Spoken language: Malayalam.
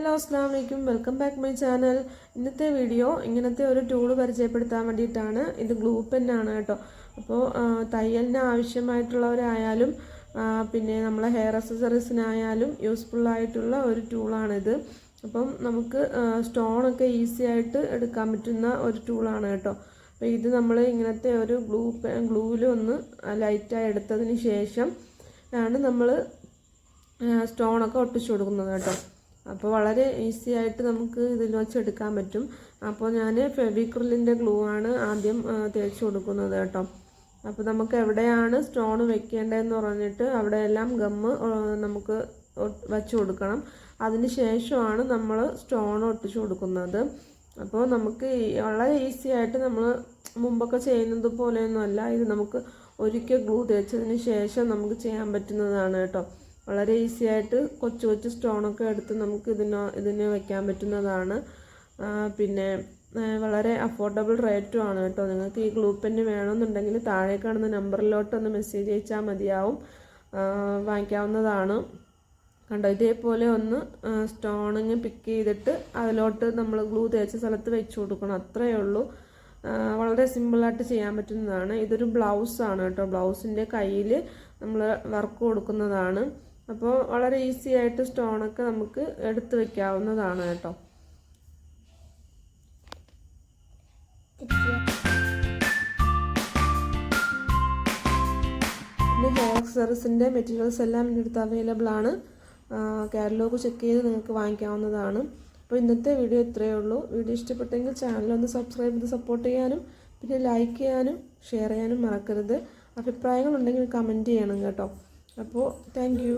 ഹലോ അസ്സലാമു അലൈക്കും വെൽക്കം ബാക്ക് മൈ ചാനൽ. ഇന്നത്തെ വീഡിയോ ഇങ്ങനത്തെ ഒരു ടൂൾ പരിചയപ്പെടുത്താൻ വേണ്ടിയിട്ടാണ്. ഇത് ഗ്ലൂ പെന്നാണ് കേട്ടോ. അപ്പോൾ തയ്യലിന് ആവശ്യമായിട്ടുള്ളവരായാലും പിന്നെ നമ്മളെ ഹെയർ അക്സസറീസിനായാലും യൂസ്ഫുള്ളായിട്ടുള്ള ഒരു ടൂളാണിത്. അപ്പം നമുക്ക് സ്റ്റോണൊക്കെ ഈസി ആയിട്ട് എടുക്കാൻ പറ്റുന്ന ഒരു ടൂളാണ് കേട്ടോ. അപ്പോൾ ഇത് നമ്മൾ ഇങ്ങനത്തെ ഒരു ഗ്ലൂവിൽ ഒന്ന് ലൈറ്റായി എടുത്തതിന് ശേഷം ആണ് നമ്മൾ സ്റ്റോണൊക്കെ ഒട്ടിച്ചു കൊടുക്കുന്നത് കേട്ടോ. അപ്പോൾ വളരെ ഈസി ആയിട്ട് നമുക്ക് ഇതിൽ വെച്ചെടുക്കാൻ പറ്റും. അപ്പോൾ ഞാൻ ഫെവിക്രിലിൻ്റെ ഗ്ലൂ ആണ് ആദ്യം തേച്ച് കൊടുക്കുന്നത് കേട്ടോ. അപ്പോൾ നമുക്ക് എവിടെയാണ് സ്റ്റോൺ വെക്കേണ്ടതെന്ന് പറഞ്ഞിട്ട് അവിടെയെല്ലാം ഗമ്മ് നമുക്ക് വച്ച് കൊടുക്കണം. അതിന് ശേഷമാണ് നമ്മൾ സ്റ്റോൺ ഒട്ടിച്ചു കൊടുക്കുന്നത്. അപ്പോൾ നമുക്ക് വളരെ ഈസി ആയിട്ട് നമ്മൾ മുമ്പൊക്കെ ചെയ്യുന്നത് പോലെയൊന്നുമല്ല. ഇത് നമുക്ക് ഒരിക്കൽ ഗ്ലൂ തേച്ചതിന് ശേഷം നമുക്ക് ചെയ്യാൻ പറ്റുന്നതാണ് കേട്ടോ. വളരെ ഈസി ആയിട്ട് കൊച്ചു കൊച്ചു സ്റ്റോണൊക്കെ എടുത്ത് നമുക്ക് ഇതിന് വയ്ക്കാൻ പറ്റുന്നതാണ്. പിന്നെ വളരെ അഫോർഡബിൾ റേറ്റും ആണ് കേട്ടോ. നിങ്ങൾക്ക് ഈ ഗ്ലൂ പെന്ന് വേണമെന്നുണ്ടെങ്കിൽ താഴെ കാണുന്ന നമ്പറിലോട്ടൊന്ന് മെസ്സേജ് അയച്ചാൽ മതിയാവും, വാങ്ങിക്കാവുന്നതാണ്. കണ്ടോ, ഇതേപോലെ ഒന്ന് സ്റ്റോണിങ് പിക്ക് ചെയ്തിട്ട് അതിലോട്ട് നമ്മൾ ഗ്ലൂ തേച്ച സ്ഥലത്ത് വെച്ച് കൊടുക്കണം. അത്രയേ ഉള്ളൂ. വളരെ സിമ്പിളായിട്ട് ചെയ്യാൻ പറ്റുന്നതാണ്. ഇതൊരു ബ്ലൗസാണ് കേട്ടോ. ബ്ലൗസിൻ്റെ കയ്യിൽ നമ്മൾ വർക്ക് കൊടുക്കുന്നതാണ്. അപ്പോൾ വളരെ ഈസി ആയിട്ട് സ്റ്റോണൊക്കെ നമുക്ക് എടുത്ത് വെക്കാവുന്നതാണ് കേട്ടോ. പിന്നെ ഹെയർ അക്സസറീസിൻ്റെ മെറ്റീരിയൽസ് എല്ലാം എൻ്റെ അടുത്ത് അവൈലബിൾ ആണ്. കാറ്റലോഗ് ചെക്ക് ചെയ്ത് നിങ്ങൾക്ക് വാങ്ങിക്കാവുന്നതാണ്. അപ്പോൾ ഇന്നത്തെ വീഡിയോ ഇത്രയേ ഉള്ളൂ. വീഡിയോ ഇഷ്ടപ്പെട്ടെങ്കിൽ ചാനലൊന്ന് സബ്സ്ക്രൈബ് ചെയ്ത് സപ്പോർട്ട് ചെയ്യാനും പിന്നെ ലൈക്ക് ചെയ്യാനും ഷെയർ ചെയ്യാനും മറക്കരുത്. അഭിപ്രായങ്ങളുണ്ടെങ്കിൽ കമൻറ്റ് ചെയ്യണം കേട്ടോ. അപ്പോൾ താങ്ക് യു.